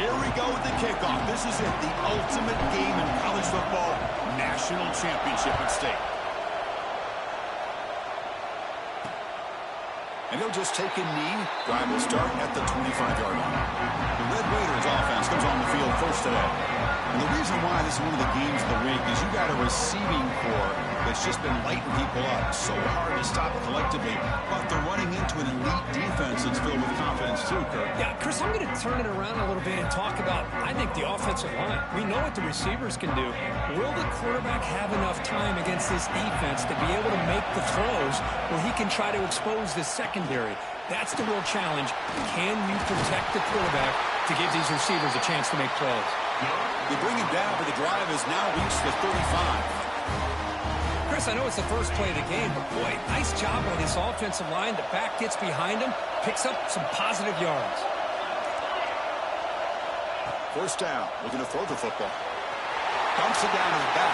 Here we go with the kickoff. This is it, the ultimate game in college football, national championship at stake. And he'll just take a knee. Drive will start at the 25-yard line. The Red Raiders offense comes on the field first today. And the reason why this is one of the games of the week is you got a receiving core that's just been lighting people up. So hard to stop collectively. But they're running into an elite defense that's filled with confidence too, Kirk. Yeah, Chris, I'm going to turn it around a little bit and talk about, I think, the offensive line. We know what the receivers can do. Will the quarterback have enough time against this defense to be able to make the throws where he can try to expose the secondary? That's the real challenge. Can you protect the quarterback to give these receivers a chance to make plays? They bring him down, but the drive has now reached the 35. Chris, I know it's the first play of the game, but boy, nice job by this offensive line. The back gets behind him, picks up some positive yards. First down, looking to throw the football. Dumps it down to the back.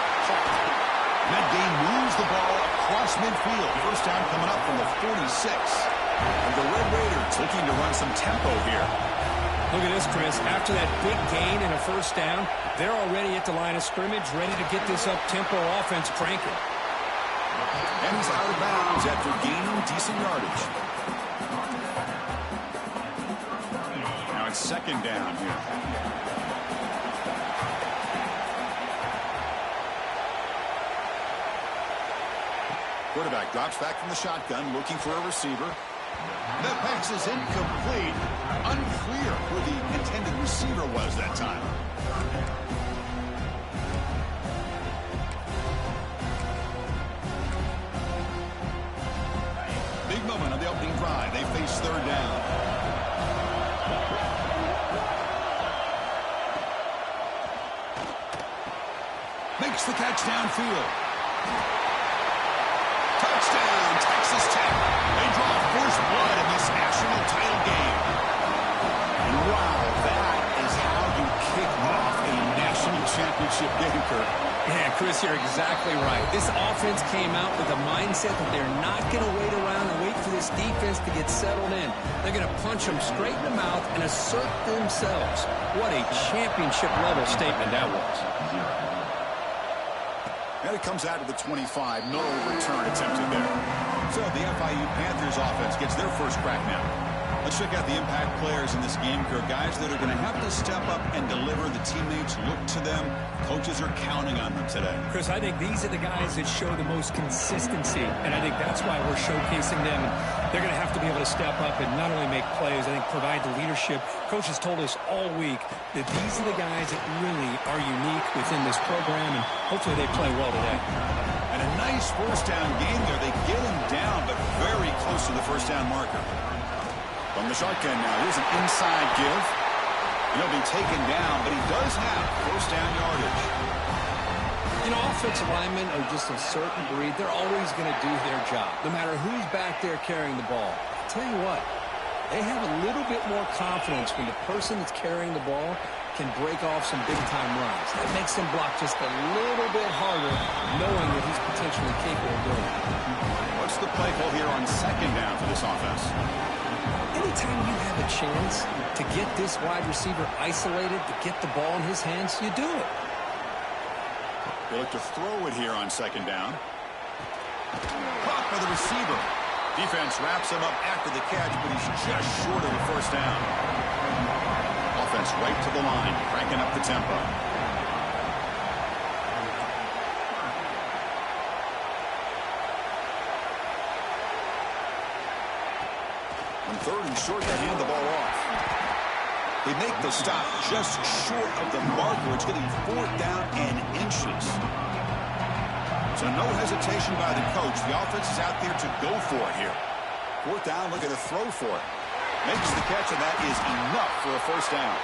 That game moves the ball across midfield. First down coming up from the 46. And the Red Raiders looking to run some tempo here. Look at this, Chris. After that big gain and a first down, they're already at the line of scrimmage, ready to get this up-tempo offense cranking. And he's out of bounds after gaining decent yardage. Now it's second down here. Quarterback drops back from the shotgun, looking for a receiver. That pass is incomplete. Unclear who the intended receiver was that time. Big moment on the opening drive. They face third down. Makes the catch downfield. Touchdown, Texas Tech. They draw first blood in this national title game. And wow, that is how you kick off a national championship game, Kirk. Yeah, Chris, you're exactly right. This offense came out with a mindset that they're not going to wait around and wait for this defense to get settled in. They're going to punch them straight in the mouth and assert themselves. What a championship-level statement that was. And it comes out to the 25. No return attempted there. So the FIU Panthers offense gets their first crack now. Let's check out the impact players in this game, Kirk. Guys that are going to have to step up and deliver. The teammates look to them. Coaches are counting on them today. Chris, I think these are the guys that show the most consistency, and I think that's why we're showcasing them. They're going to have to be able to step up and not only make plays, I think provide the leadership. Coaches told us all week that these are the guys that really are unique within this program, and hopefully they play well today. And a nice first down game there. They get him down, but very close to the first down marker. From the shotgun now, here's an inside give. He'll be taken down, but he does have first down yardage. You know, offensive linemen are just a certain breed. They're always going to do their job, no matter who's back there carrying the ball. I'll tell you what, they have a little bit more confidence when the person that's carrying the ball can break off some big-time runs. That makes them block just a little bit harder, knowing that he's potentially capable of doing it. What's the play call here on second down for this offense? Anytime you have a chance to get this wide receiver isolated, to get the ball in his hands, you do it. They look to throw it here on second down. Caught by the receiver. Defense wraps him up after the catch, but he's just short of the first down. Offense right to the line, cranking up the tempo. On third and short, they hand the ball off. They make the stop just short of the marker. It's going to be fourth down and inches. So no hesitation by the coach. The offense is out there to go for it here. Fourth down, looking to throw for it. Makes the catch, and that is enough for a first down.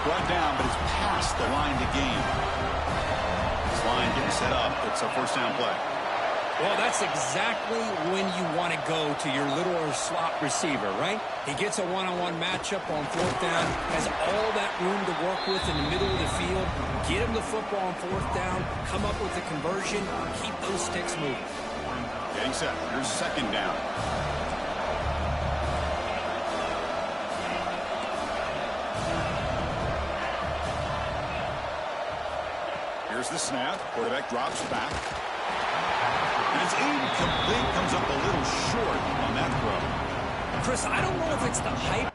Brought down, but it's past the line to gain. This line getting set up. It's a first down play. Well, that's exactly when you want to go to your little slot receiver, right? He gets a one-on-one matchup on fourth down, has all that room to work with in the middle of the field. Get him the football on fourth down, come up with the conversion, keep those sticks moving. Getting set. Here's second down. Here's the snap. Quarterback drops back. And it's incomplete. Comes up a little short on that throw. Chris, I don't know if it's the hype.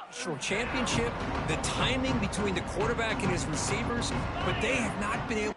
National championship, the timing between the quarterback and his receivers, but they have not been able.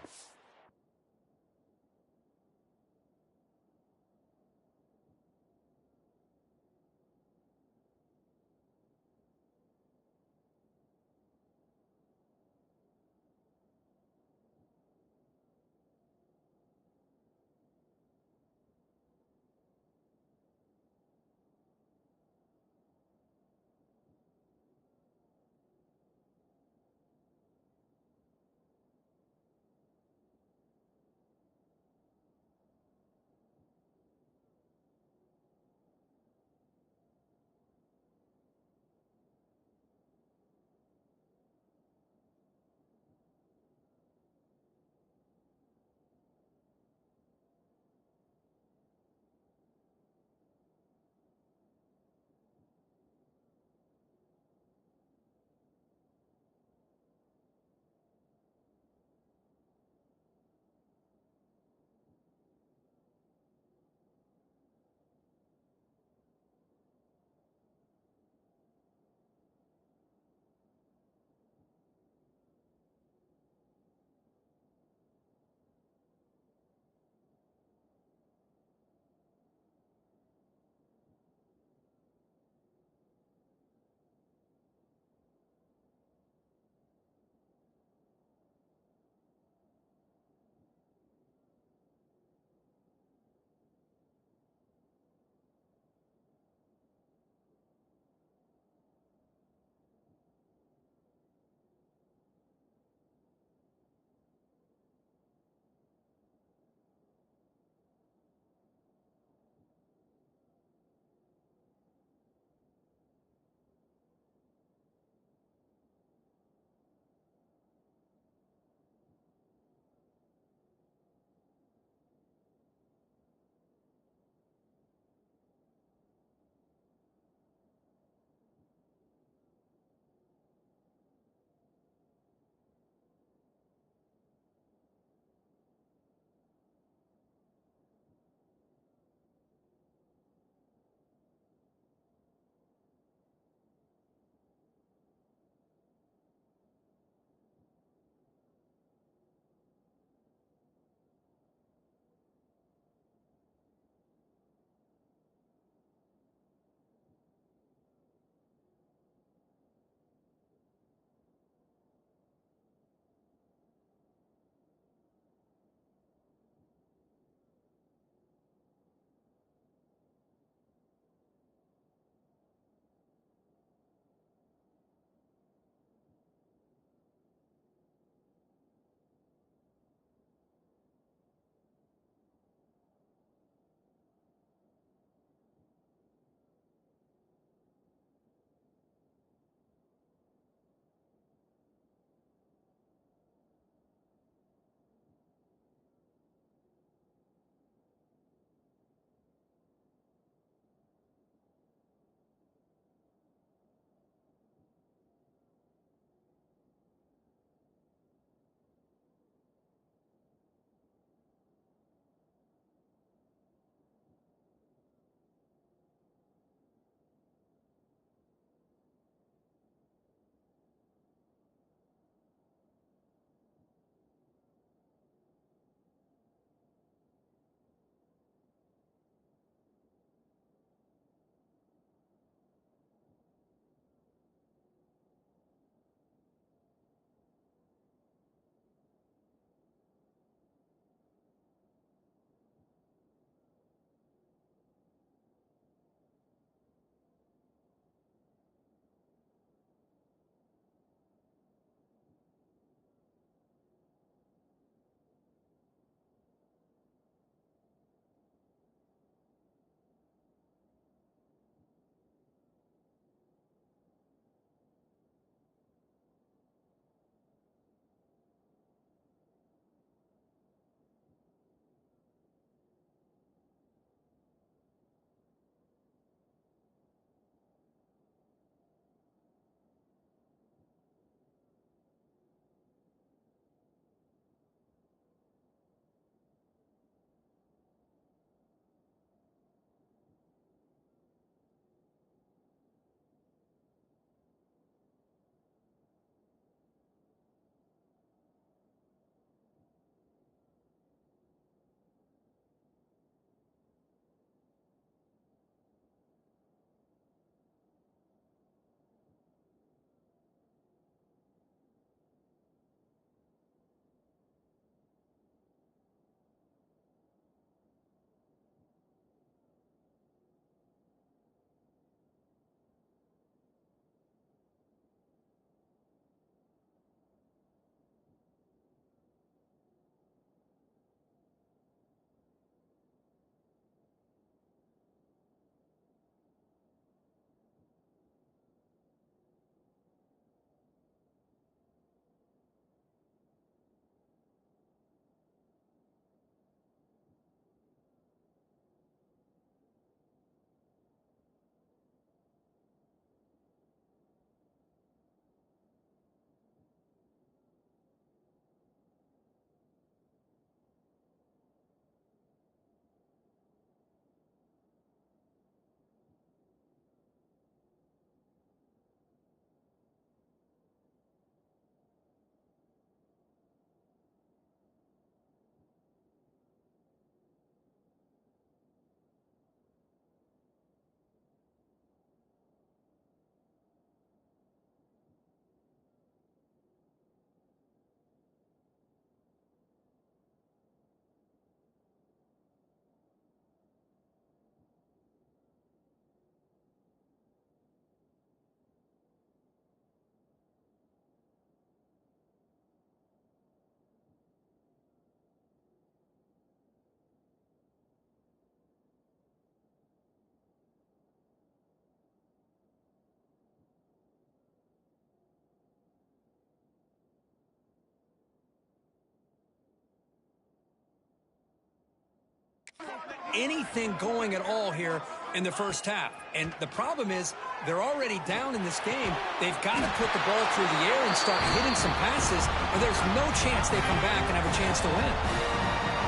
anything going at all here in the first half. And the problem is they're already down in this game. They've got to put the ball through the air and start hitting some passes, or there's no chance they come back and have a chance to win.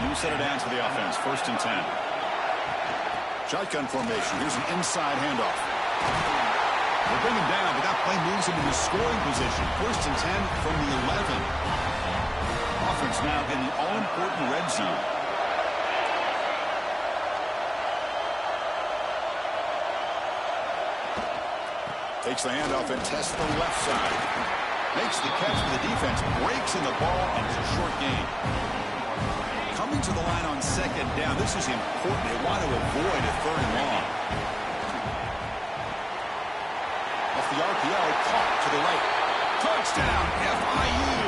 You set it down to the offense. 1st and 10. Shotgun formation. Here's an inside handoff. They bring him down, but that play moves him into scoring position. 1st and 10 from the 11. Offense now in the all-important red zone. Takes the handoff and tests the left side. Makes the catch for the defense. Breaks in the ball, and it's a short gain. Coming to the line on 2nd down. This is important. They want to avoid a 3rd and long. Off the RPO, caught to the right. Touchdown, FIU.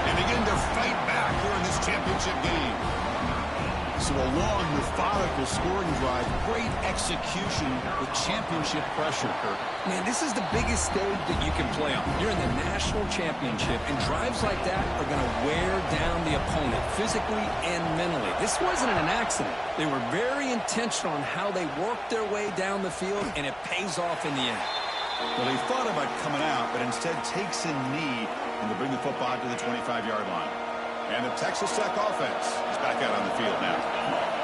And begin to fight back here in this championship game. So a long, methodical scoring drive. Great execution with championship pressure, Kirk. Man, this is the biggest stage that you can play on. You're in the national championship, and drives like that are going to wear down the opponent physically and mentally. This wasn't an accident. They were very intentional on how they worked their way down the field, and it pays off in the end. Well, he thought about coming out, but instead takes a knee and to bring the football to the 25-yard line. And the Texas Tech offense is back out on the field now.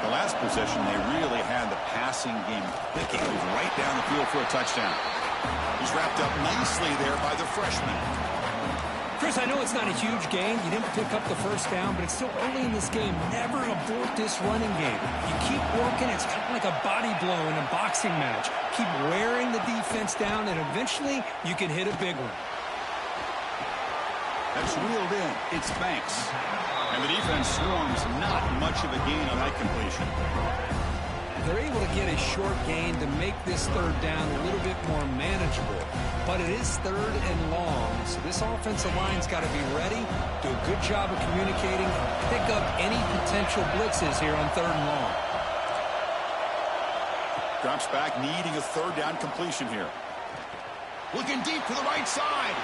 The last possession, they really had the passing game clicking. He was right down the field for a touchdown. He's wrapped up nicely there by the freshman. Chris, I know it's not a huge gain. You didn't pick up the 1st down, but it's still early in this game. Never abort this running game. You keep working. It's kind of like a body blow in a boxing match. Keep wearing the defense down, and eventually you can hit a big one. That's reeled in. It's Banks. And the defense swarms. Not much of a gain on that completion. They're able to get a short gain to make this 3rd down a little bit more manageable. But it is 3rd and long, so this offensive line's got to be ready, do a good job of communicating, and pick up any potential blitzes here on 3rd and long. Drops back, needing a 3rd down completion here. Looking deep to the right side.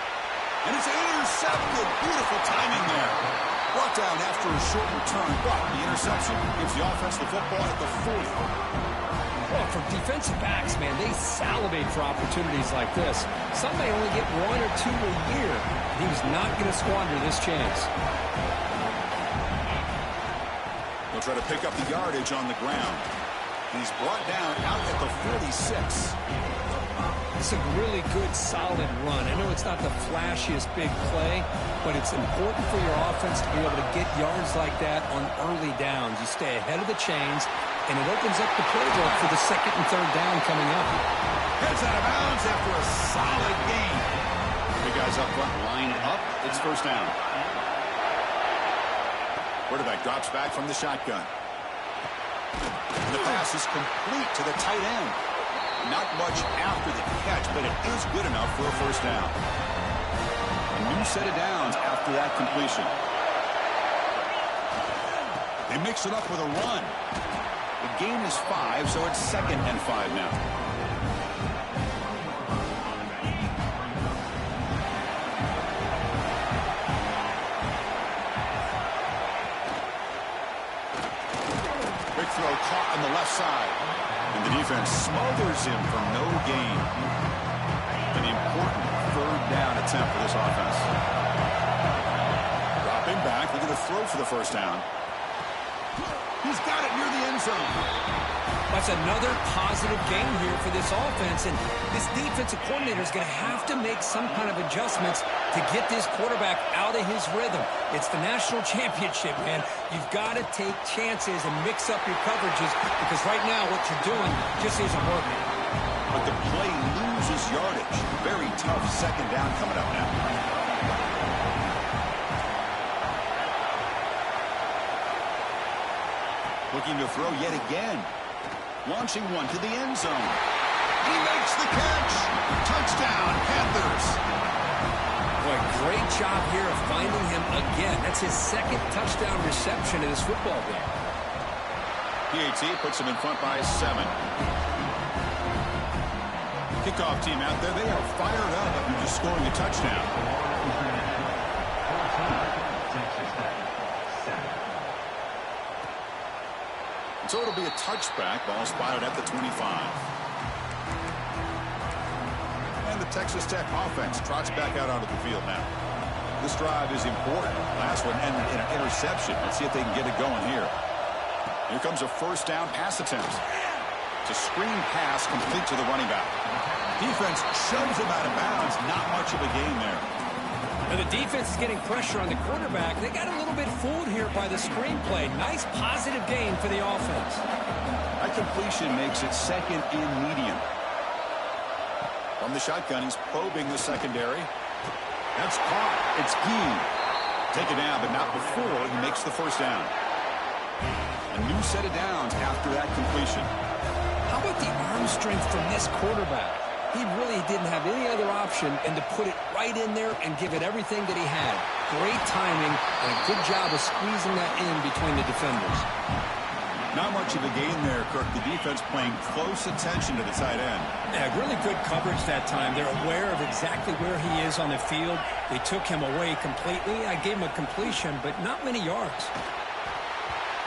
And it's intercepted. Beautiful timing there. Brought down after a short return, but the interception gives the offense the football at the 40. Well, for defensive backs, man, they salivate for opportunities like this. Some may only get 1 or 2 a year. He was not going to squander this chance. They'll try to pick up the yardage on the ground. He's brought down out at the 46. It's a really good, solid run. I know it's not the flashiest big play, but it's important for your offense to be able to get yards like that on early downs. You stay ahead of the chains, and it opens up the playbook for the 2nd and 3rd down coming up. Heads out of bounds after a solid gain. The guys up front lined up. It's 1st down. Quarterback drops back from the shotgun. The pass is complete to the tight end. Not much after the catch, but it is good enough for a 1st down. A new set of downs after that completion. They mix it up with a run. The gain is 5, so it's 2nd and 5 now. Quick throw caught on the left side. And the defense smothers him for no gain. An important 3rd down attempt for this offense. Dropping back, looking to throw for the 1st down. He's got it near the end zone. That's another positive game here for this offense, and this defensive coordinator is going to have to make some kind of adjustments to get this quarterback out of his rhythm. It's the national championship, man. You've got to take chances and mix up your coverages, because right now what you're doing just isn't working. But the play loses yardage. Very tough 2nd down coming up now. Looking to throw yet again. Launching one to the end zone. He makes the catch. Touchdown, Panthers. Boy, great job here of finding him again. That's his 2nd touchdown reception in this football game. PAT puts him in front by 7. Kickoff team out there. They are fired up after just scoring a touchdown. So it'll be a touchback. Ball spotted at the 25. And the Texas Tech offense trots back out onto the field now. This drive is important. Last one ended in an interception. Let's see if they can get it going here. Here comes a first down pass attempt. It's a screen pass complete to the running back. Defense shoves him out of bounds. Not much of a gain there. And the defense is getting pressure on the quarterback. They got a little bit fooled here by the screenplay. Nice positive gain for the offense. That completion makes it second and medium. From the shotgun, he's probing the secondary. That's caught. It's Ncaa. Taken down, but not before he makes the first down. A new set of downs after that completion. How about the arm strength from this quarterback? He really didn't have any other option and to put it right in there and give it everything that he had. Great timing and a good job of squeezing that in between the defenders. Not much of a gain there, Kirk. The defense paying close attention to the tight end. Yeah, really good coverage that time. They're aware of exactly where he is on the field. They took him away completely. I gave him a completion, but not many yards.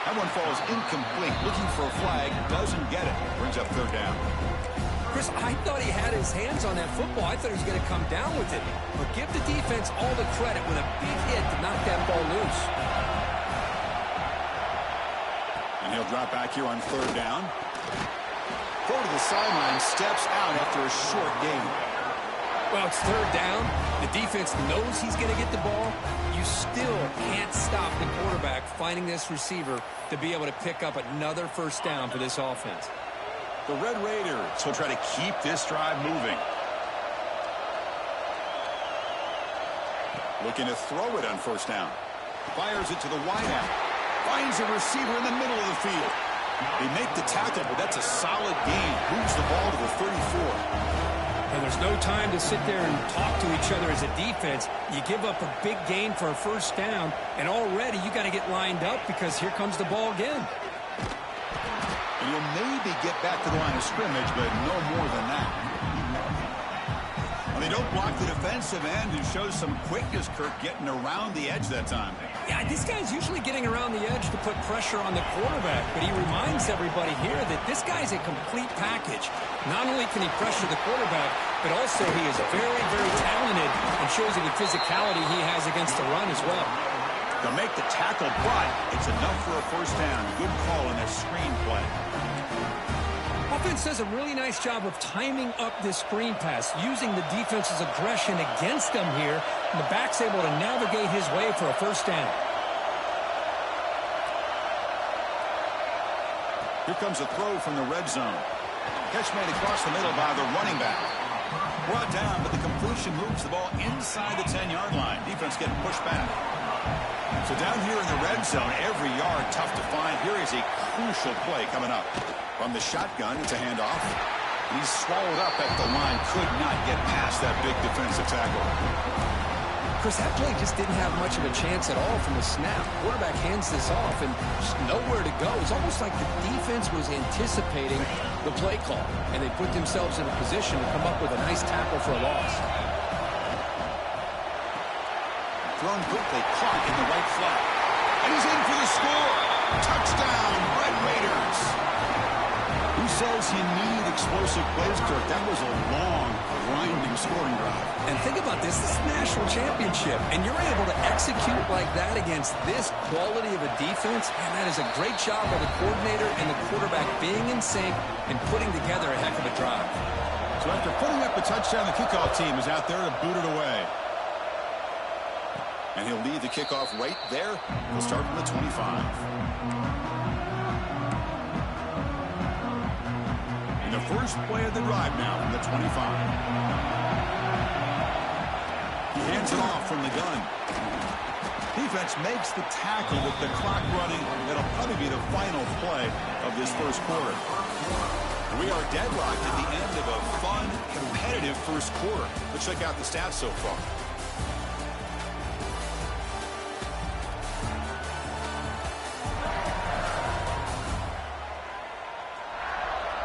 That one falls incomplete. Looking for a flag. Doesn't get it. Brings up third down. Chris, I thought he had his hands on that football. I thought he was going to come down with it. But give the defense all the credit with a big hit to knock that ball loose. And he'll drop back here on third down. Go to the sideline, steps out after a short gain. Well, it's third down. The defense knows he's going to get the ball. You still can't stop the quarterback finding this receiver to be able to pick up another first down for this offense. The Red Raiders will try to keep this drive moving. Looking to throw it on first down. Fires it to the wideout. Finds a receiver in the middle of the field. They make the tackle, but that's a solid gain. Moves the ball to the 34. And there's no time to sit there and talk to each other as a defense. You give up a big gain for a first down, and already you got to get lined up because here comes the ball again. And you'll maybe get back to the line of scrimmage, but no more than that. Well, they don't block the defensive end and shows some quickness, Kirk, getting around the edge that time. Yeah, this guy's usually getting around the edge to put pressure on the quarterback, but he reminds everybody here that this guy's a complete package. Not only can he pressure the quarterback, but also he is very, very talented and shows you the physicality he has against the run as well. They'll make the tackle, but it's enough for a first down. Good call in that screen play. Offense does a really nice job of timing up this screen pass, using the defense's aggression against them here, and the back's able to navigate his way for a first down. Here comes a throw from the red zone. Catch made across the middle by the running back. Brought down, but the completion moves the ball inside the 10-yard line. Defense getting pushed back. So down here in the red zone, every yard tough to find. Here is a crucial play coming up. From the shotgun, it's a handoff. He's swallowed up at the line. Could not get past that big defensive tackle. Chris, that play just didn't have much of a chance at all from the snap. Quarterback hands this off and just nowhere to go. It's almost like the defense was anticipating the play call, and they put themselves in a position to come up with a nice tackle for a loss. Thrown quickly, caught in the right flat. And he's in for the score. Touchdown, Red Raiders. Who says you need explosive plays, Kirk? That was a long, grinding scoring drive. And think about this. This is a national championship, and you're able to execute like that against this quality of a defense, and that is a great job by the coordinator and the quarterback being in sync and putting together a heck of a drive. So after putting up the touchdown, the kickoff team is out there to boot it away. And he'll lead the kickoff right there. He'll start from the 25. And the first play of the drive now from the 25. He hands it off from the gun. Defense makes the tackle with the clock running. That'll probably be the final play of this first quarter. We are deadlocked at the end of a fun, competitive first quarter. Let's check out the stats so far.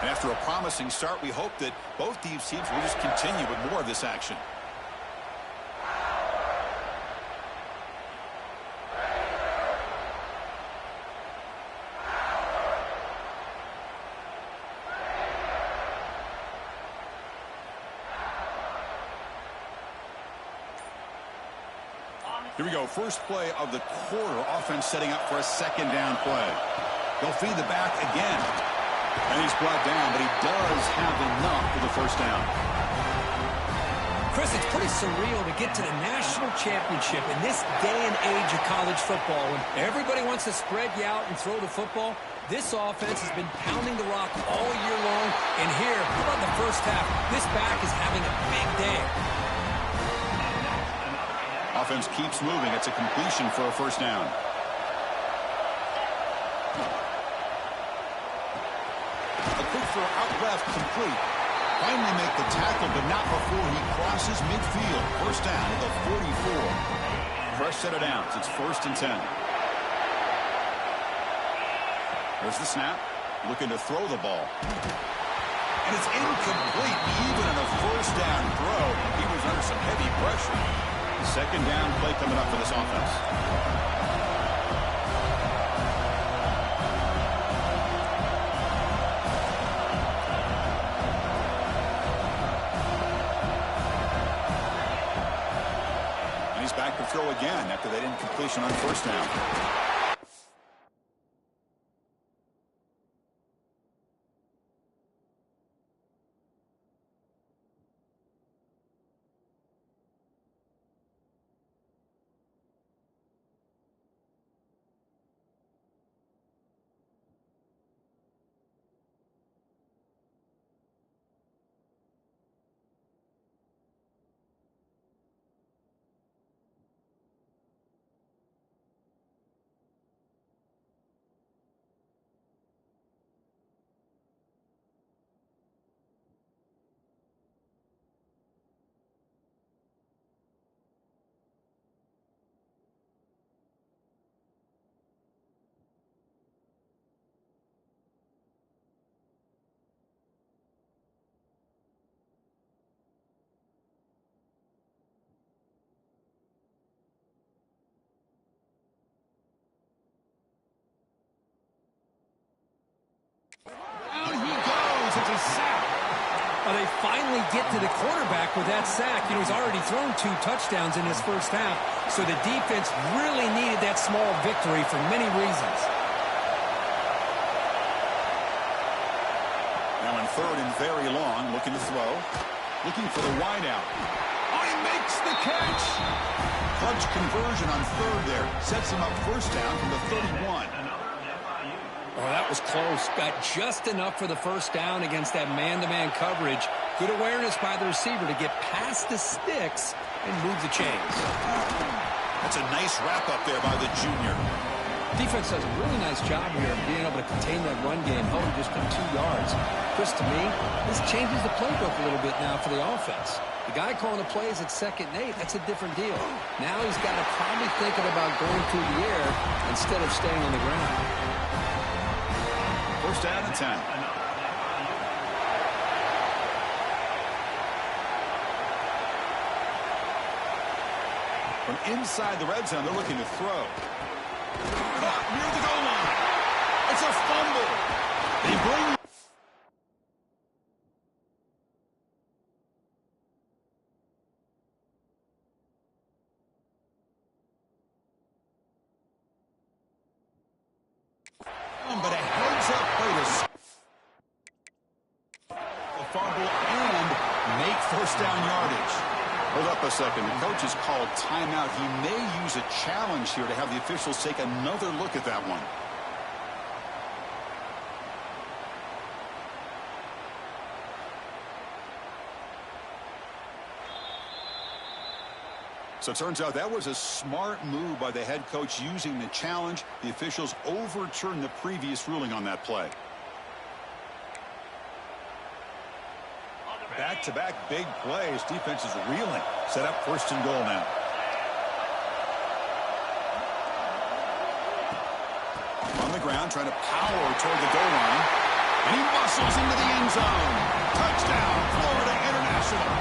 After a promising start, we hope that both these teams will just continue with more of this action. Here we go. First play of the quarter. Offense setting up for a second down play. They'll feed the back again. And he's brought down, but he does have enough for the first down. Chris, it's pretty surreal to get to the national championship in this day and age of college football. When everybody wants to spread you out and throw the football, this offense has been pounding the rock all year long. And here, how about the first half? This back is having a big day. Offense keeps moving. It's a completion for a first down. A quick throw out left, complete. Finally make the tackle, but not before he crosses midfield. First down at the 44. Fresh set of downs. It's 1st and 10. There's the snap. Looking to throw the ball. And it's incomplete. Even on a first down throw, he was under some heavy pressure. Second down play coming up for this offense. Back to throw again after that incompletion on first down. They finally get to the quarterback with that sack. You know, he's already thrown 2 touchdowns in his first half, so the defense really needed that small victory for many reasons. Now in 3rd and very long, looking to throw. Looking for the wideout. Oh, he makes the catch! Clutch conversion on 3rd there. Sets him up first down from the 31. Oh, that was close. Got just enough for the first down against that man-to-man coverage. Good awareness by the receiver to get past the sticks and move the chains. That's a nice wrap-up there by the junior. Defense does a really nice job here of being able to contain that run game, held just to 2 yards. Chris, to me, this changes the playbook a little bit now for the offense. The guy calling the plays at 2nd and 8, that's a different deal. Now he's got to probably thinking about going through the air instead of staying on the ground. First down and 10. From inside the red zone, they're looking to throw. Caught near the goal line. It's a fumble. They bring... But a heads-up play to the fumble and make first down yardage. Hold up a second. The coach has called timeout. He may use a challenge here to have the officials take another look at that one. So it turns out that was a smart move by the head coach using the challenge. The officials overturned the previous ruling on that play. Back-to-back big plays. Defense is reeling. Set up 1st and goal now. On the ground, trying to power toward the goal line. And he muscles into the end zone. Touchdown, Florida International.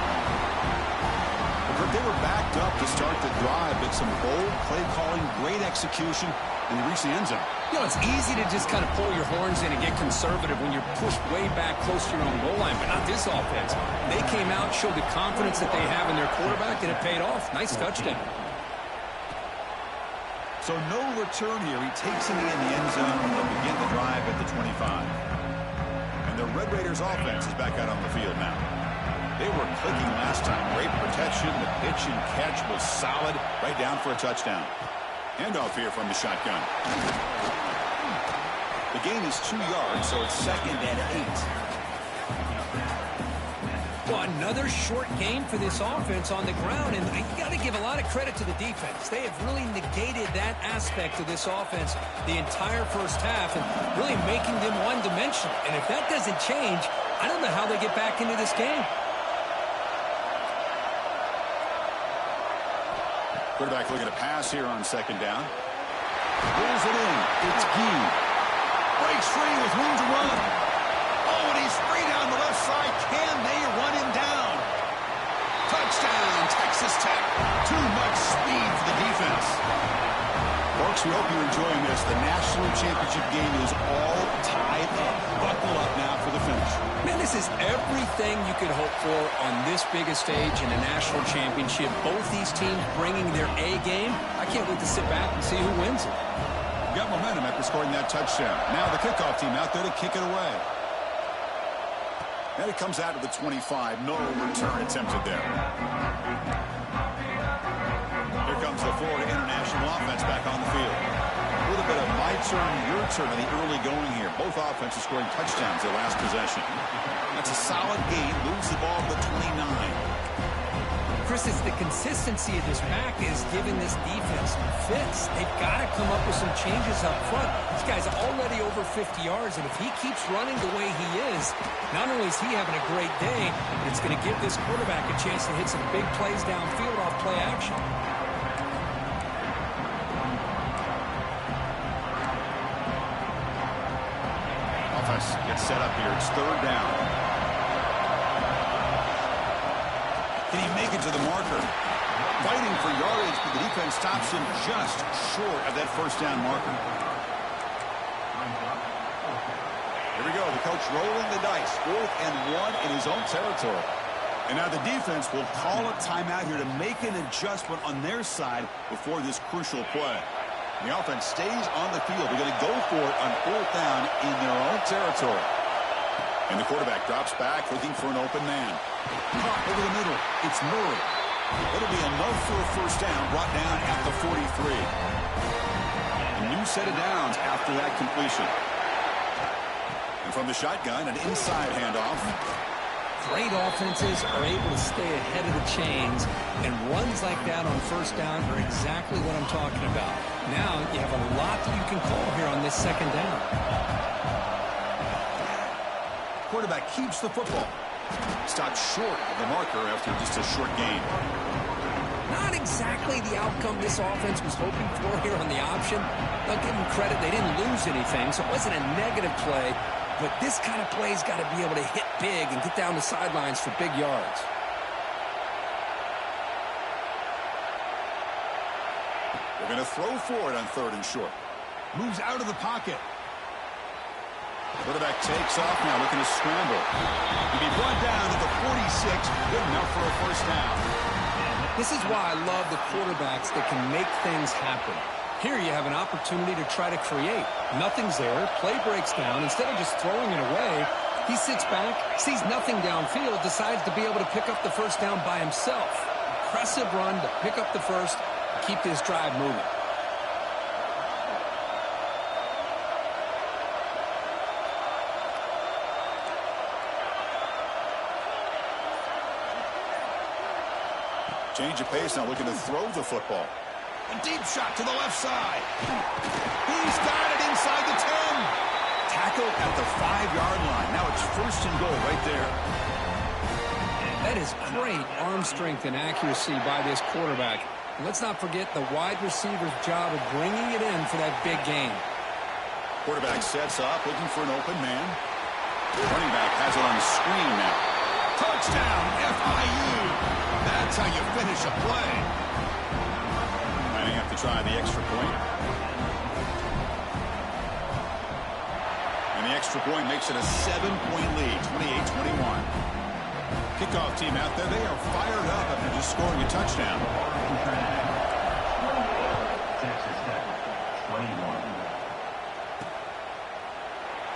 They were backed up to start the drive, but some bold play calling, great execution, and they reached the end zone. You know, it's easy to just kind of pull your horns in and get conservative when you're pushed way back close to your own goal line, but not this offense. They came out, showed the confidence that they have in their quarterback, and it paid off. Nice touchdown. So no return here. He takes it in the end zone. They'll begin the drive at the 25. And the Red Raiders offense is back out on the field now. They were clicking last time. Great protection. The pitch and catch was solid. Right down for a touchdown. Handoff here from the shotgun. The gain is 2 yards, so it's 2nd and 8. Well, another short game for this offense on the ground, and you got to give a lot of credit to the defense. They have really negated that aspect of this offense the entire first half and really making them one-dimensional. And if that doesn't change, I don't know how they get back into this game. Quarterback looking to pass here on 2nd down. Pulls it in. It's Gee. Breaks free with room to run. Oh, and he's free down the left side. Can they run him down? Touchdown, Texas Tech. Too much speed for the defense. Folks, we hope you're enjoying this. The national championship game is all tied up. Buckle up now for the finish. Man, this is everything you could hope for on this biggest stage in a national championship. Both these teams bringing their A game. I can't wait to sit back and see who wins it. Got momentum after scoring that touchdown. Now the kickoff team out there to kick it away. And it comes out to the 25. No return attempted there. Here comes the Florida International offense back on the field. A little bit of my turn, your turn in the early going here. Both offenses scoring touchdowns their last possession. That's a solid gain. Moves the ball to the 29. Chris, it's the consistency of this back is giving this defense fits. They've got to come up with some changes up front. This guy's already over 50 yards, and if he keeps running the way he is, not only is he having a great day, but it's going to give this quarterback a chance to hit some big plays downfield off play action. Offense gets set up here. It's 3rd down. Can he make it to the marker? Fighting for yardage, but the defense stops him just short of that 1st down marker. Here we go. The coach rolling the dice. 4th and 1 in his own territory. And now the defense will call a timeout here to make an adjustment on their side before this crucial play. The offense stays on the field. They're going to go for it on 4th down in their own territory. And the quarterback drops back, looking for an open man. Caught over the middle. It's Murray. It'll be enough for a 1st down, brought down at the 43. A new set of downs after that completion. And from the shotgun, an inside handoff. Great offenses are able to stay ahead of the chains, and runs like that on 1st down are exactly what I'm talking about. Now you have a lot that you can call here on this 2nd down. Quarterback keeps the football. Stopped short of the marker after just a short gain. Not exactly the outcome this offense was hoping for here on the option. I'll give them credit. They didn't lose anything, so it wasn't a negative play. But this kind of play's got to be able to hit big and get down the sidelines for big yards. They're going to throw for it on 3rd and short. Moves out of the pocket. Quarterback takes off now, looking to scramble. He'll be brought down at the 46. Good enough for a 1st down. This is why I love the quarterbacks that can make things happen. Here you have an opportunity to try to create. Nothing's there. Play breaks down. Instead of just throwing it away, he sits back, sees nothing downfield, decides to be able to pick up the 1st down by himself. Impressive run to pick up the 1st, keep this drive moving. Change of pace now, looking to throw the football. A deep shot to the left side. He's got it inside the 10. Tackled at the 5-yard line. Now it's 1st and goal right there. That is great arm strength and accuracy by this quarterback. And let's not forget the wide receiver's job of bringing it in for that big game. Quarterback sets up, looking for an open man. The running back has it on the screen now. Touchdown, FIU. That's how you finish a play. Might have to try the extra point. And the extra point makes it a 7-point lead, 28-21. Kickoff team out there, they are fired up after just scoring a touchdown.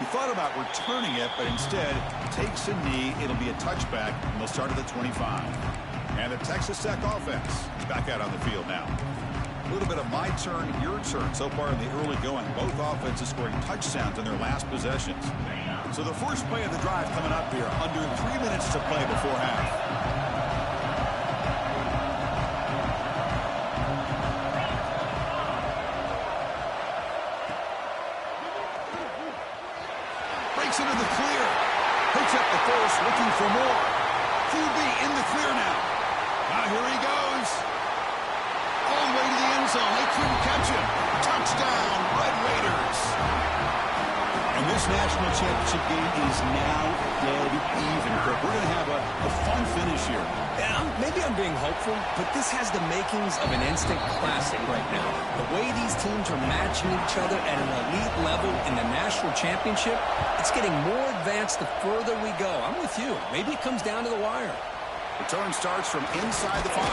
thought about returning it, but instead takes a knee. It'll be a touchback, and they'll start at the 25. And the Texas Tech offense is back out on the field now. A little bit of my turn, your turn so far in the early going. Both offenses scoring touchdowns in their last possessions. So the first play of the drive coming up here. Under 3 minutes to play before half. Breaks into the clear. Picks up the first, looking for more. QB in the clear now. Now here he goes. All the way to the end zone. They couldn't catch him. Touchdown, Red Raiders. And this national championship game is now dead even. We're going to have a fun finish here. Yeah, maybe I'm being hopeful, but this has the makings of an instant classic right now. The way these teams are matching each other at an elite level in the national championship, it's getting more advanced the further we go. I'm with you. Maybe it comes down to the wire. Return starts from inside the 5.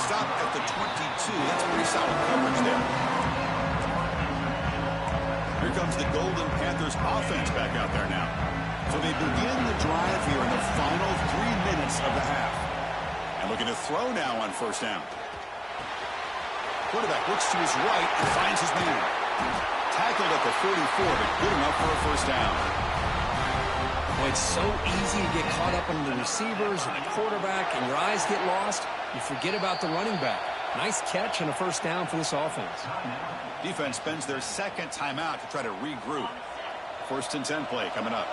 Stop at the 22. That's pretty solid coverage there. Here comes the Golden Panthers offense back out there now. So they begin the drive here in the final 3 minutes of the half. And looking to throw now on first down. Quarterback looks to his right and finds his man. Tackled at the 44, but good enough for a first down. Well, it's so easy to get caught up on the receivers and the quarterback, and your eyes get lost. You forget about the running back. Nice catch and a first down for this offense. Defense spends their second timeout to try to regroup. First and 10 play coming up.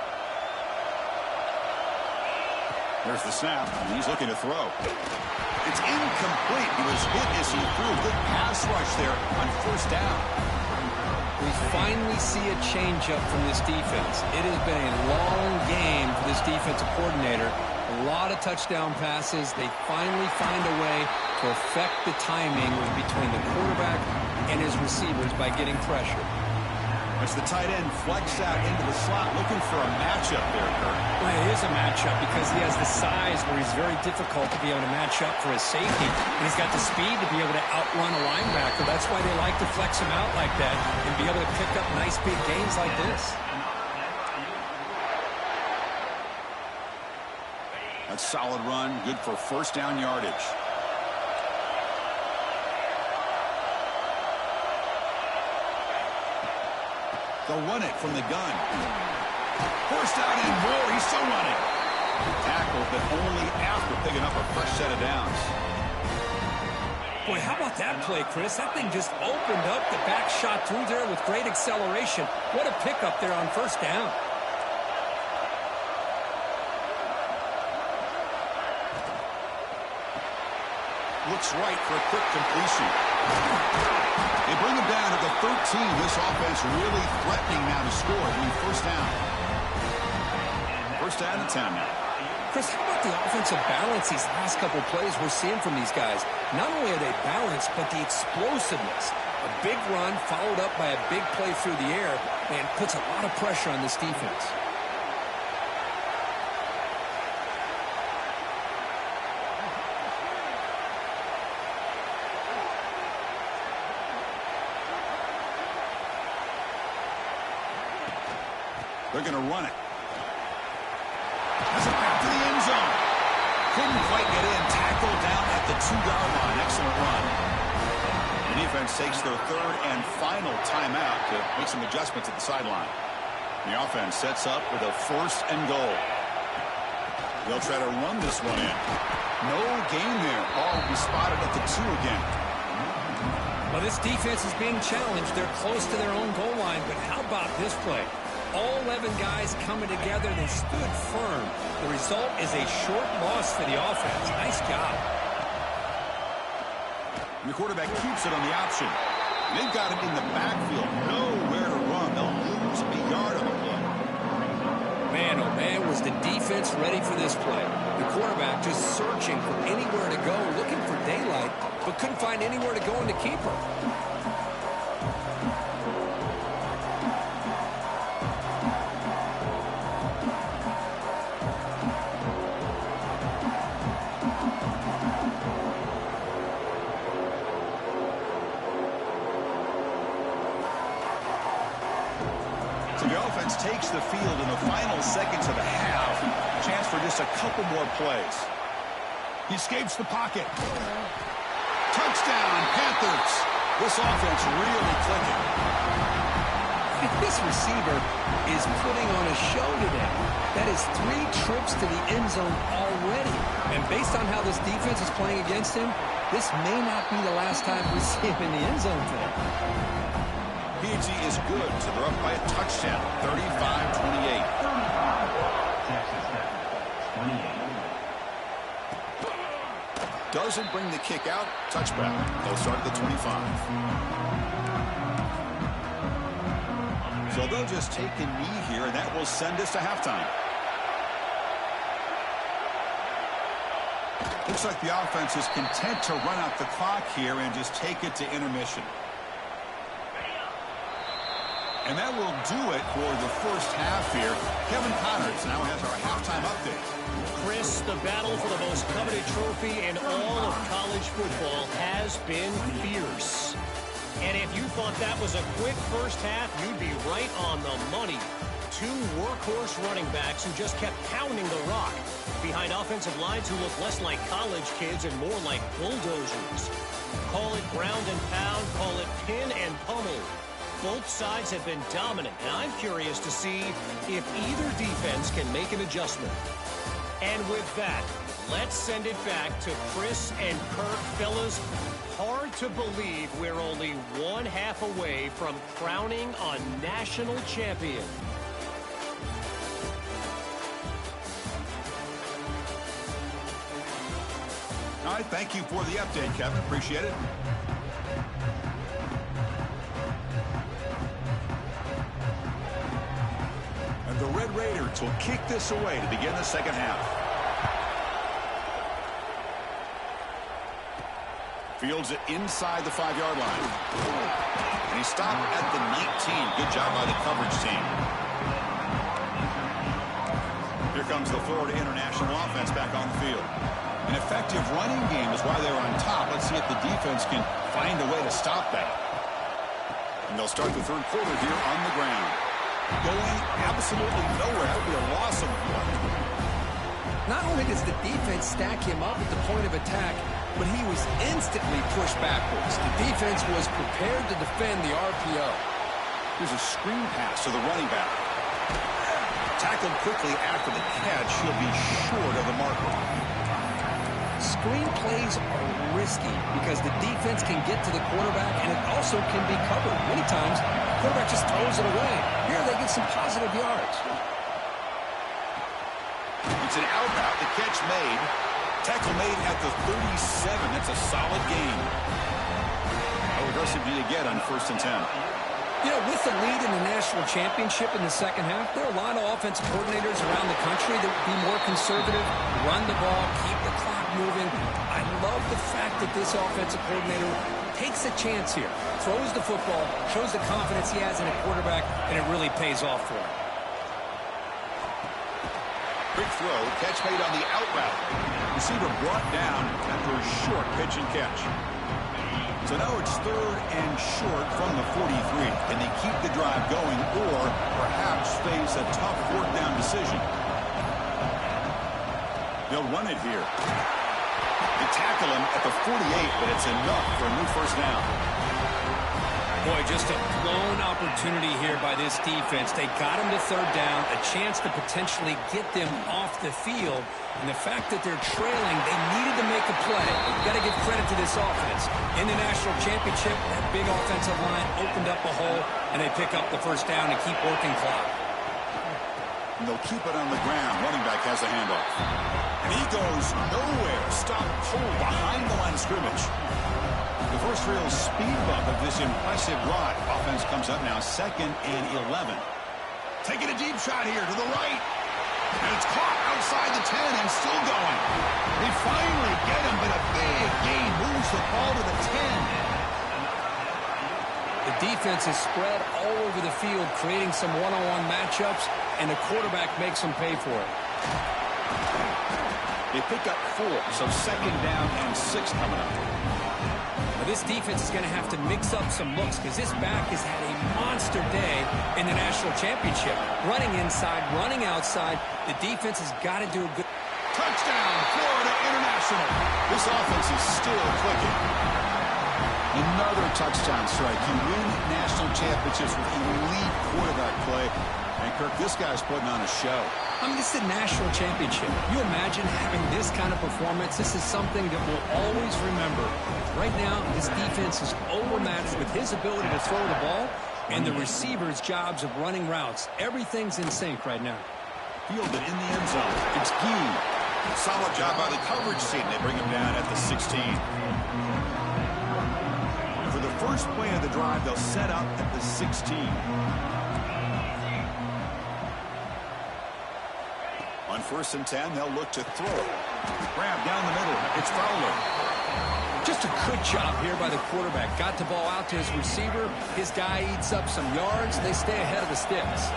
There's the snap, and he's looking to throw. It's incomplete. He was hit as he threw. Good pass rush there on first down. We finally see a change-up from this defense. It has been a long game for this defensive coordinator. A lot of touchdown passes. They finally find a way to affect the timing between the quarterback and his receivers by getting pressure. As the tight end flexed out into the slot, looking for a matchup there, Kurt. Well, it is a matchup because he has the size where he's very difficult to be able to match up for his safety. And he's got the speed to be able to outrun a linebacker. That's why they like to flex him out like that and be able to pick up nice big gains like this. That's a solid run, good for first down yardage. They'll run it from the gun. First down and more. He's still running. Tackled, but only after picking up a fresh set of downs. Boy, how about that play, Chris? That thing just opened up. The back shot through there with great acceleration. What a pickup there on first down. Looks right for a quick completion. They bring him down at the 13. This offense really threatening now to score. I mean, first down. First down and 10 now. Chris, how about the offensive balance these last couple plays we're seeing from these guys? Not only are they balanced, but the explosiveness. A big run followed up by a big play through the air, man, puts a lot of pressure on this defense. They're going to run it. Has it back to the end zone. Couldn't quite get in. Tackled down at the 2-yard line. Excellent run. The defense takes their third and final timeout to make some adjustments at the sideline. The offense sets up with a first and goal. They'll try to run this one in. No gain there. Ball will be spotted at the 2 again. Well, this defense is being challenged. They're close to their own goal line, but how about this play? All 11 guys coming together. They stood firm. The result is a short loss for the offense. Nice job. Your quarterback keeps it on the option. They've got it in the backfield. Nowhere to run. They'll lose a yard on the play. Man, oh man, was the defense ready for this play. The quarterback just searching for anywhere to go, looking for daylight, but couldn't find anywhere to go in the keeper. offense takes the field in the final seconds of the half. Chance for just a couple more plays. He escapes the pocket. Touchdown, Panthers. This offense really clicking. This receiver is putting on a show today. That is 3 trips to the end zone already. And based on how this defense is playing against him, this may not be the last time we see him in the end zone today. PG is good, so they're up by a touchdown, 35-28. Doesn't bring the kick out. Touchback. They'll start at the 25. So they'll just take a knee here, and that will send us to halftime. Looks like the offense is content to run out the clock here and just take it to intermission. And that will do it for the first half here. Kevin Connors now has our halftime update. Chris, the battle for the most coveted trophy in all of college football has been fierce. And if you thought that was a quick first half, you'd be right on the money. 2 workhorse running backs who just kept pounding the rock behind offensive lines who look less like college kids and more like bulldozers. Call it ground and pound, call it pin and pummel. Both sides have been dominant, and I'm curious to see if either defense can make an adjustment. And with that, let's send it back to Chris and Kirk. Fellas, hard to believe we're only 1 half away from crowning a national champion. All right, thank you for the update, Kevin. Appreciate it. And the Red Raiders will kick this away to begin the second half. Fields it inside the 5-yard line. And he stopped at the 19. Good job by the coverage team. Here comes the Florida International offense back on the field. An effective running game is why they're on top. Let's see if the defense can find a way to stop that. And they'll start the third quarter here on the ground. Going absolutely nowhere. That would be a loss of 1. Not only does the defense stack him up at the point of attack, but he was instantly pushed backwards. The defense was prepared to defend the RPO. Here's a screen pass to the running back. Tackled quickly after the catch. He'll be short of the marker. Screen plays are risky because the defense can get to the quarterback, and it also can be covered. Many times, the quarterback just throws it away. Here they get some positive yards. It's an out route. The catch made. Tackle made at the 37. That's a solid gain. How aggressive do you get on 1st and 10? You know, with the lead in the national championship in the second half, there are a lot of offensive coordinators around the country that would be more conservative, run the ball, keep the clock moving. I love the fact that this offensive coordinator takes a chance here, throws the football, shows the confidence he has in a quarterback, and it really pays off for him. Quick throw, catch made on the out route. Receiver brought down after a short pitch and catch. So now it's 3rd and short from the 43. Can they keep the drive going or perhaps face a tough 4th down decision? They'll run it here. They tackle him at the 48, but it's enough for a new 1st down. Boy, just a blown opportunity here by this defense. They got him to 3rd down, a chance to potentially get them off the field. And the fact that they're trailing, they needed to make a play. You've got to give credit to this offense. In the national championship, that big offensive line opened up a hole, and they pick up the 1st down and keep working clock. And they'll keep it on the ground. Running back has a handoff. And he goes nowhere. Stop cold behind the line of scrimmage. The first real speed bump of this impressive drive. Offense comes up now 2nd and 11. Taking a deep shot here to the right. And it's caught outside the 10 and still going. They finally get him, but a big gain moves the ball to the 10. The defense is spread all over the field, creating some one-on-one matchups, and the quarterback makes them pay for it. They pick up 4, so 2nd down and 6 coming up. This defense is going to have to mix up some looks because this back has had a monster day in the national championship. Running inside, running outside. The defense has got to do a good... Touchdown, Florida International. This offense is still clicking. Another touchdown strike. You win national championships with elite quarterback play. And, Kirk, this guy's putting on a show. I mean, this is a national championship. You imagine having this kind of performance? This is something that we'll always remember. Right now, this defense is overmatched with his ability to throw the ball and the receivers' jobs of running routes. Everything's in sync right now. Fielded in the end zone. It's Ncaa. Solid job by the coverage team. They bring him down at the 16. And for the first play of the drive, they'll set up at the 16. On 1st and 10, they'll look to throw. Grab down the middle. It's Fowler. Just a good job here by the quarterback. Got the ball out to his receiver. His guy eats up some yards. They stay ahead of the sticks.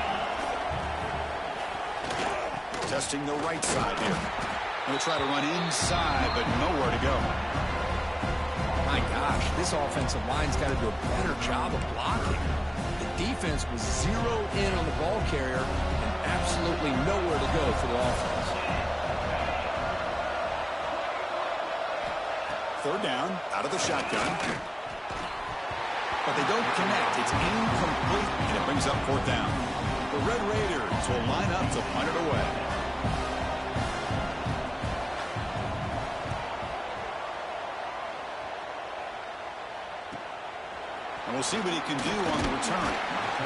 Testing the right side here. He'll try to run inside, but nowhere to go. My gosh, this offensive line's got to do a better job of blocking. The defense was zeroed in on the ball carrier and absolutely nowhere to go for the offense. 3rd down, out of the shotgun. But they don't connect. It's incomplete, and it brings up 4th down. The Red Raiders will line up to punt it away. And we'll see what he can do on the return.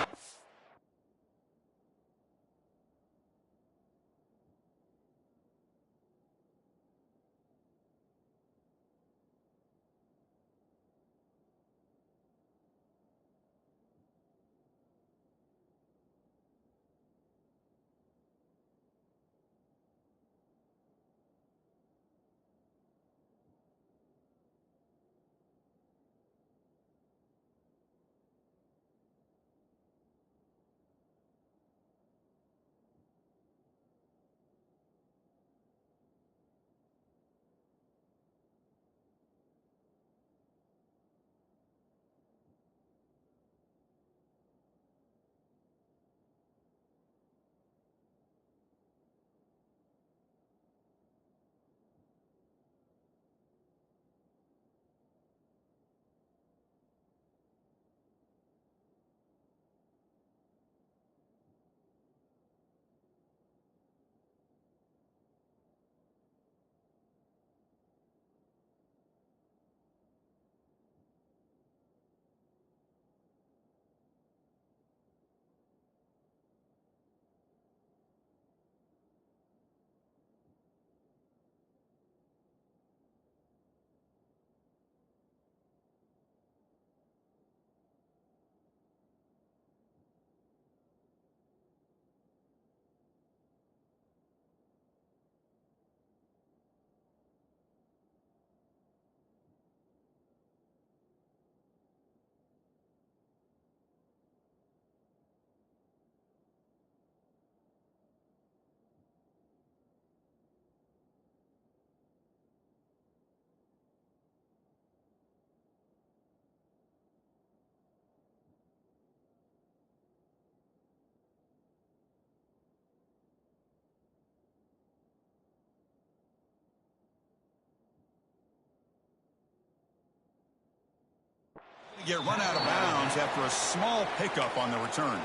Get run out of bounds after a small pickup on the return.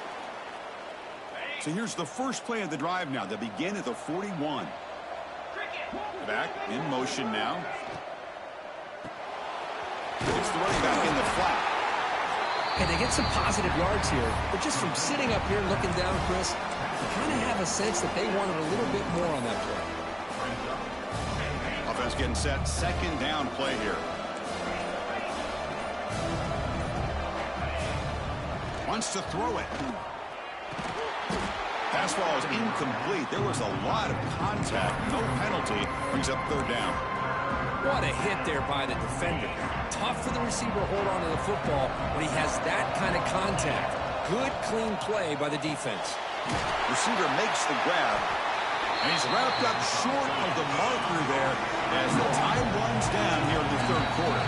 So here's the first play of the drive now. They begin at the 41. Back in motion now. It's the running back in the flat. And they get some positive yards here, but just from sitting up here looking down, Chris, you kind of have a sense that they wanted a little bit more on that play. Offense getting set. 2nd down play here. Wants to throw it. Pass ball is incomplete. There was a lot of contact. No penalty. Brings up 3rd down. What a hit there by the defender. Tough for the receiver to hold on to the football when he has that kind of contact. Good, clean play by the defense. Receiver makes the grab. And he's wrapped up short of the marker there as the time runs down here in the 3rd quarter.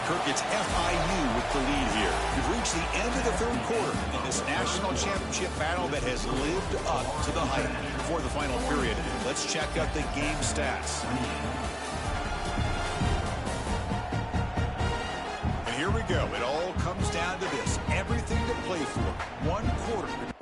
Kirk, it's FIU with the lead here. We've reached the end of the third quarter in this national championship battle that has lived up to the hype. Before the final period, let's check out the game stats. And here we go. It all comes down to this. Everything to play for. One quarter.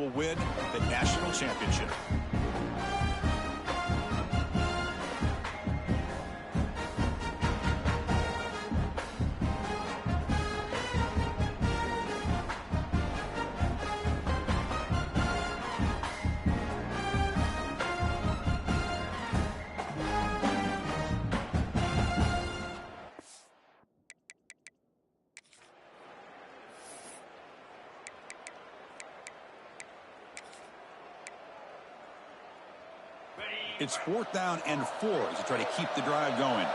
will win the national championship. It's 4th down and 4 as you try to keep the drive going.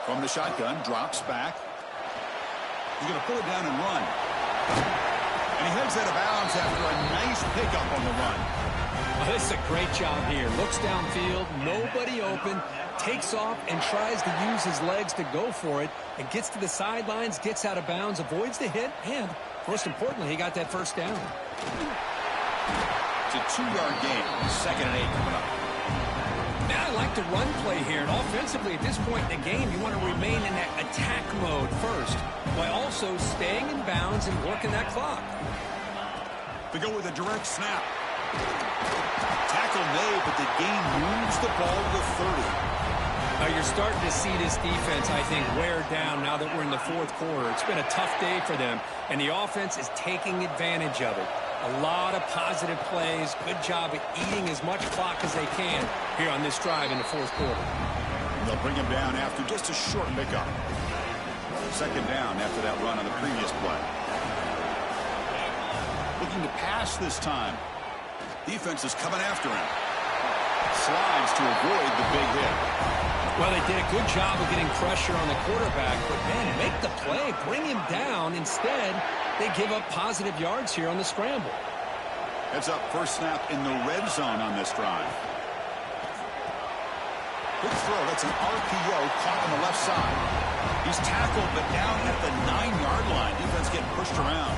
From the shotgun, drops back. He's going to pull it down and run. And he heads out of bounds after a nice pickup on the run. Well, this is a great job here. Looks downfield, nobody open, takes off and tries to use his legs to go for it, and gets to the sidelines, gets out of bounds, avoids the hit, and most importantly, he got that first down. It's a 2-yard gain. 2nd and 8 coming up. Now I like the run play here. And offensively, at this point in the game, you want to remain in that attack mode first, while also staying in bounds and working that clock. They go with a direct snap. Tackle made, but the game moves the ball to the 30. You're starting to see this defense, I think, wear down now that we're in the 4th quarter. It's been a tough day for them, and the offense is taking advantage of it. A lot of positive plays. Good job at eating as much clock as they can here on this drive in the 4th quarter. They'll bring him down after just a short pickup. 2nd down after that run on the previous play. Looking to pass this time. Defense is coming after him. Slides to avoid the big hit. Well, they did a good job of getting pressure on the quarterback, but, man, make the play, bring him down. Instead, they give up positive yards here on the scramble. Heads up, first snap in the red zone on this drive. Good throw. That's an RPO caught on the left side. He's tackled, but down at the 9-yard line. Defense getting pushed around.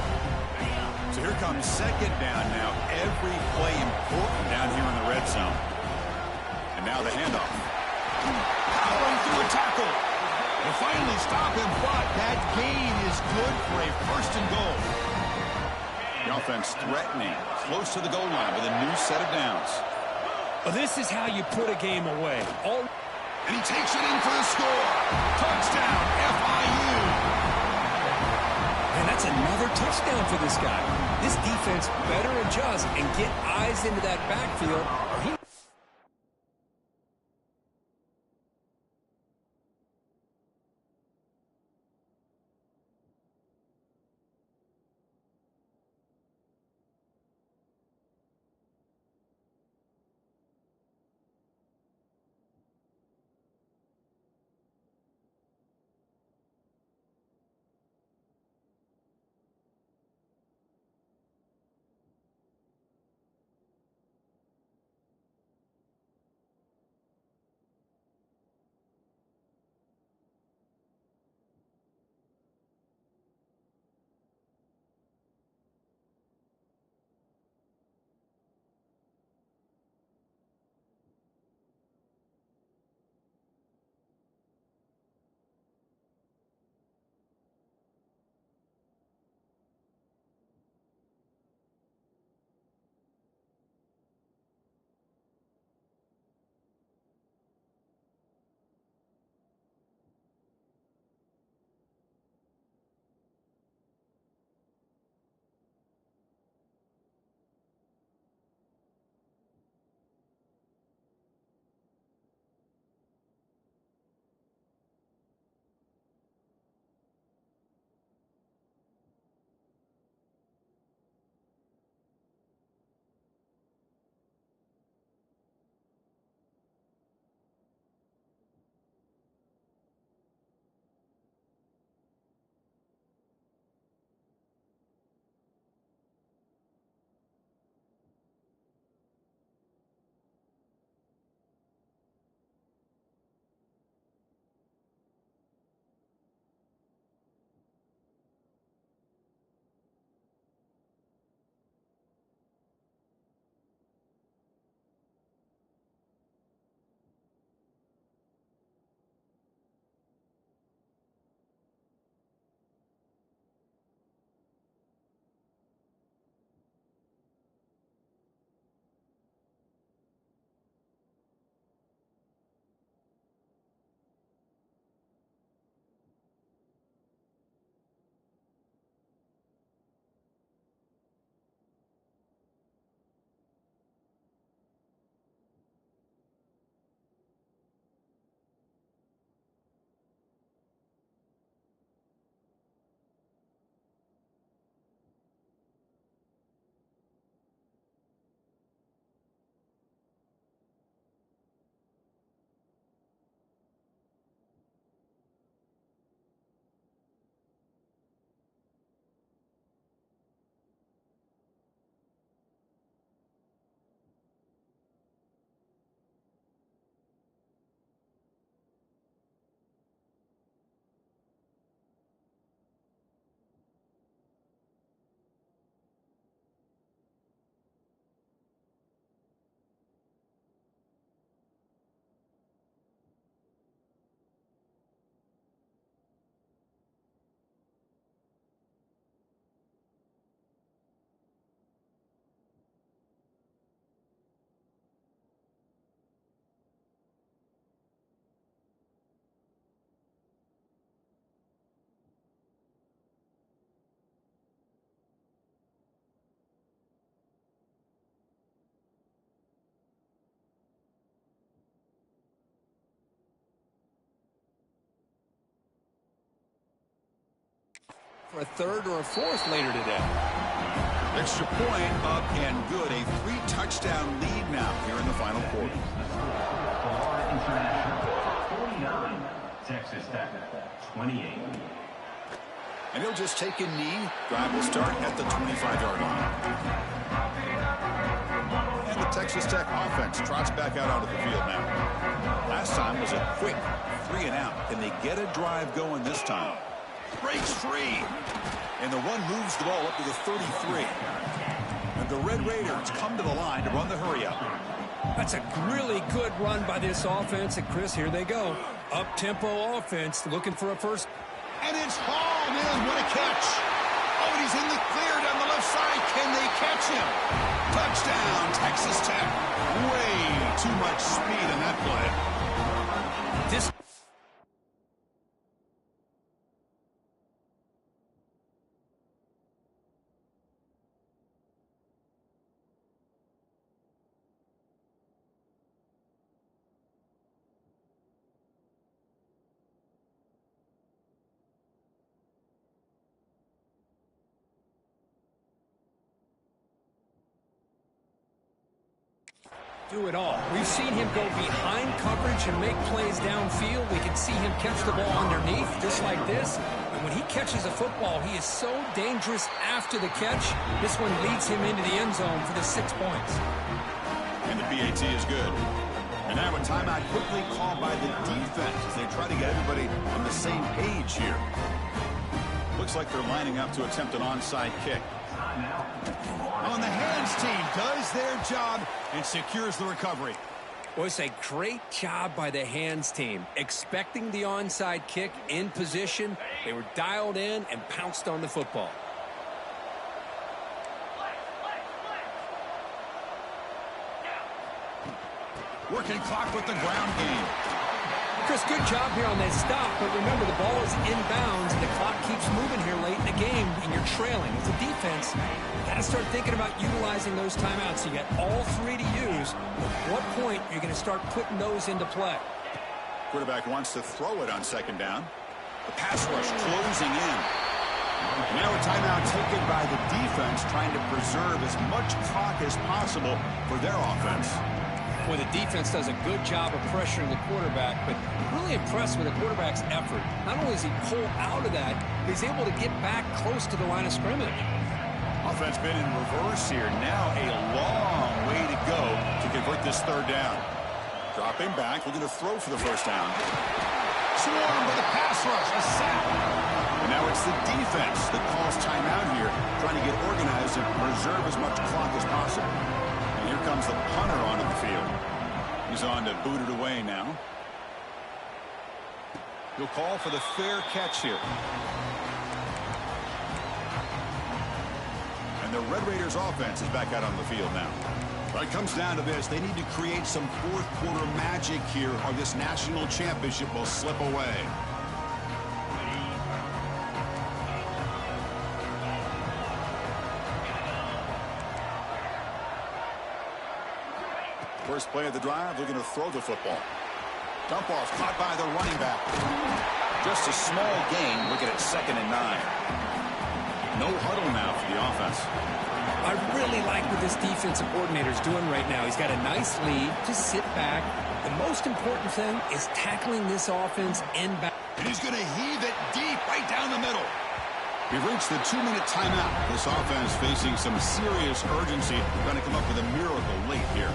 So here comes 2nd down now. Every play important down here in the red zone. And now the handoff. Powering through a tackle. They finally stop him, but that gain is good for a 1st and goal. The offense threatening, close to the goal line with a new set of downs. Well, this is how you put a game away. And he takes it in for the score. Touchdown, FIU. And that's another touchdown for this guy. This defense better adjust and get eyes into that backfield, or he... for a third or a fourth later today. Extra point up and good. A 3-touchdown lead now here in the final quarter. International 49, Texas Tech 28. And he'll just take a knee. Drive will start at the 25-yard line. And the Texas Tech offense trots back out onto the field now. Last time was a quick 3-and-out. Can they get a drive going this time? Breaks free. And the one moves the ball up to the 33. And the Red Raiders come to the line to run the hurry-up. That's a really good run by this offense. And, Chris, here they go. Up-tempo offense looking for a first. And it's hauled in. What a catch. Oh, and he's in the clear down the left side. Can they catch him? Touchdown, Texas Tech. Way too much speed in that play. This do it all. We've seen him go behind coverage and make plays downfield. We can see him catch the ball underneath, just like this. And when he catches a football, he is so dangerous after the catch. This one leads him into the end zone for the 6 points. And the PAT is good. And now a timeout quickly called by the defense as they try to get everybody on the same page here. Looks like they're lining up to attempt an onside kick. On the hands team does their job and secures the recovery. Well, it's a great job by the hands team. Expecting the onside kick in position. They were dialed in and pounced on the football. Working clock with the ground game. Chris, good job here on that stop, but remember the ball is inbounds and the clock keeps moving here late in the game and you're trailing. As a defense, you got to start thinking about utilizing those timeouts. You got all three to use. At what point are you going to start putting those into play? Quarterback wants to throw it on second down. The pass rush closing in. Now a timeout taken by the defense trying to preserve as much clock as possible for their offense. Well, the defense does a good job of pressuring the quarterback, but really impressed with the quarterback's effort. Not only does he pull out of that, he's able to get back close to the line of scrimmage. Offense been in reverse here. Now a long way to go to convert this third down. Dropping back, looking to throw for the first down. Swarmed by the pass rush, a sack. And now it's the defense that calls timeout here, trying to get organized and preserve as much clock as possible. Here comes the punter onto the field. He's on to boot it away now. He'll call for the fair catch here. And the Red Raiders offense is back out on the field now. But it comes down to this. They need to create some fourth quarter magic here or this national championship will slip away. First play of the drive, looking to throw the football. Dump off caught by the running back. Just a small gain, looking at 2nd and 9. No huddle now for the offense. I really like what this defensive coordinator is doing right now. He's got a nice lead. Just sit back. The most important thing is tackling this offense inbound. And he's going to heave it deep right down the middle. We've reached the 2-minute timeout. This offense facing some serious urgency. Going to come up with a miracle late here.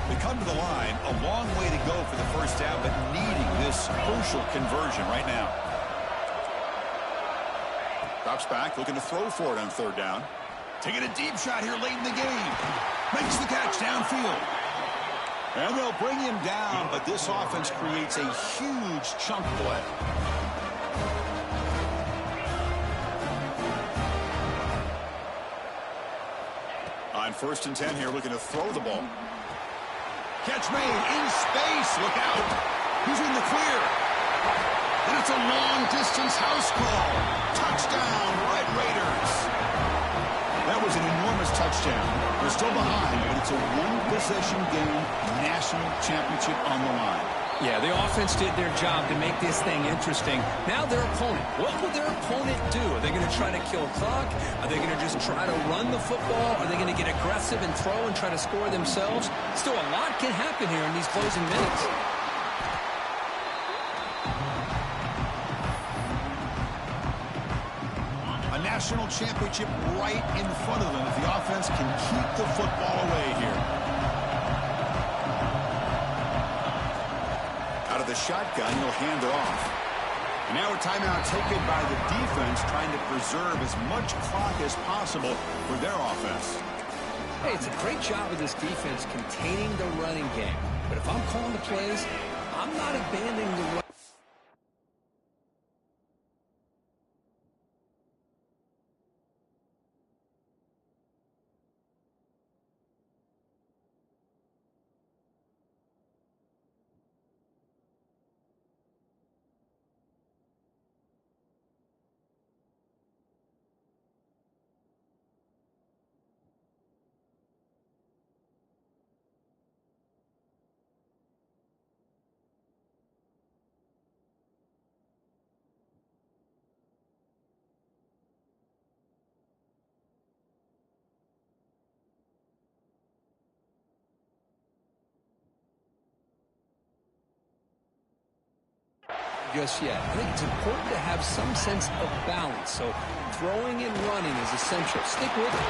They come to the line, a long way to go for the first down, but needing this crucial conversion right now. Drops back, looking to throw for it on third down. Taking a deep shot here late in the game. Makes the catch downfield. And they'll bring him down, but this offense creates a huge chunk play. On 1st and 10 here, looking to throw the ball. Catch made in space. Look out. He's in the clear. And it's a long-distance house call. Touchdown, Red Raiders. That was an enormous touchdown. They're still behind, but it's a one-possession game, national championship on the line. Yeah, the offense did their job to make this thing interesting. Now their opponent. What will their opponent do? Are they going to try to kill clock? Are they going to just try to run the football? Are they going to get aggressive and throw and try to score themselves? Still, a lot can happen here in these closing minutes. A national championship right in front of them if the offense can keep the football away here. Out of the shotgun, he'll hand it off. And now a timeout taken by the defense, trying to preserve as much clock as possible for their offense. Hey, it's a great job of this defense containing the running game. But if I'm calling the plays, I'm not abandoning the run. Just yet. I think it's important to have some sense of balance, so throwing and running is essential. Stick with it.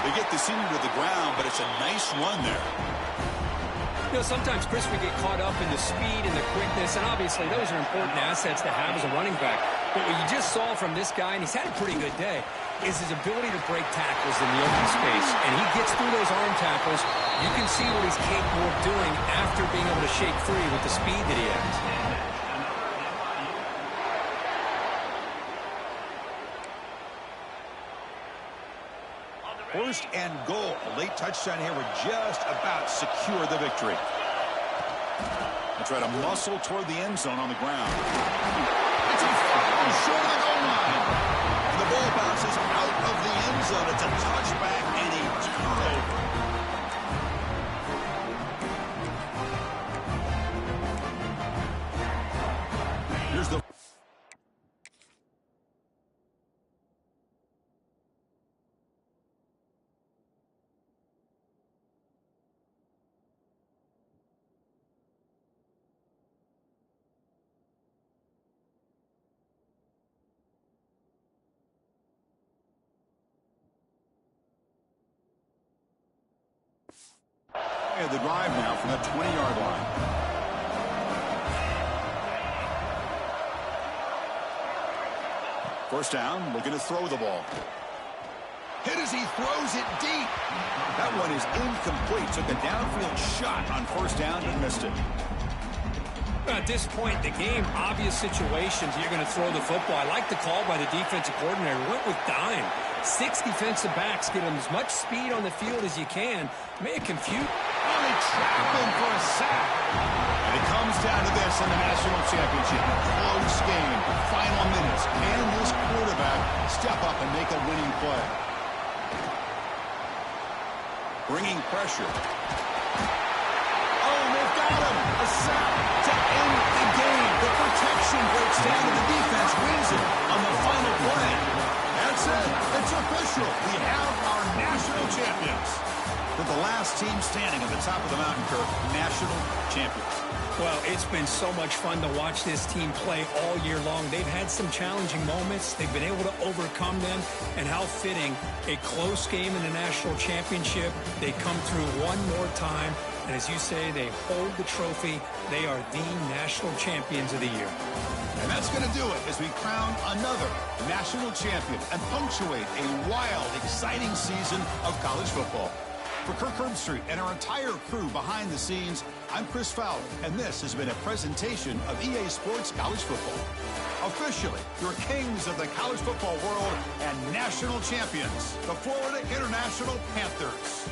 They get the senior to the ground, but it's a nice run there. You know, sometimes, Chris, we get caught up in the speed and the quickness, and obviously those are important assets to have as a running back. But what you just saw from this guy, and he's had a pretty good day, is his ability to break tackles in the open space. And he gets through those arm tackles. You can see what he's capable of doing after being able to shake free with the speed that he has. First and goal. A late touchdown here would just about secure the victory. They'll try to muscle toward the end zone on the ground. It's a foul short of the goal line. And the ball bounces out of the end zone. It's a touchback and a turnover. Here's the the drive now from the 20-yard line. First down, looking to throw the ball. Hit as he throws it deep. That one is incomplete. Took a downfield shot on first down and missed it. At this point in the game, obvious situations, you're going to throw the football. I like the call by the defensive coordinator. Went with dime. 6 defensive backs, get them as much speed on the field as you can. May it confuse. Oh, they trap him for a sack. And it comes down to this in the national championship. Close game, final minutes. Can this quarterback step up and make a winning play? Bringing pressure. Oh, they've got him. A sack to end the game. The protection breaks down and the defense wins it on the final play. That's it. It's official. We have our national champions. For the last team standing at the top of the mountain, Kirk, national champions. Well, it's been so much fun to watch this team play all year long. They've had some challenging moments. They've been able to overcome them. And how fitting, a close game in the national championship. They come through one more time. And as you say, they hold the trophy. They are the national champions of the year. And that's going to do it as we crown another national champion and punctuate a wild, exciting season of college football. For Kirk Herbstreit and our entire crew behind the scenes, I'm Chris Fowler, and this has been a presentation of EA Sports College Football. Officially, your kings of the college football world and national champions, the Florida International Panthers.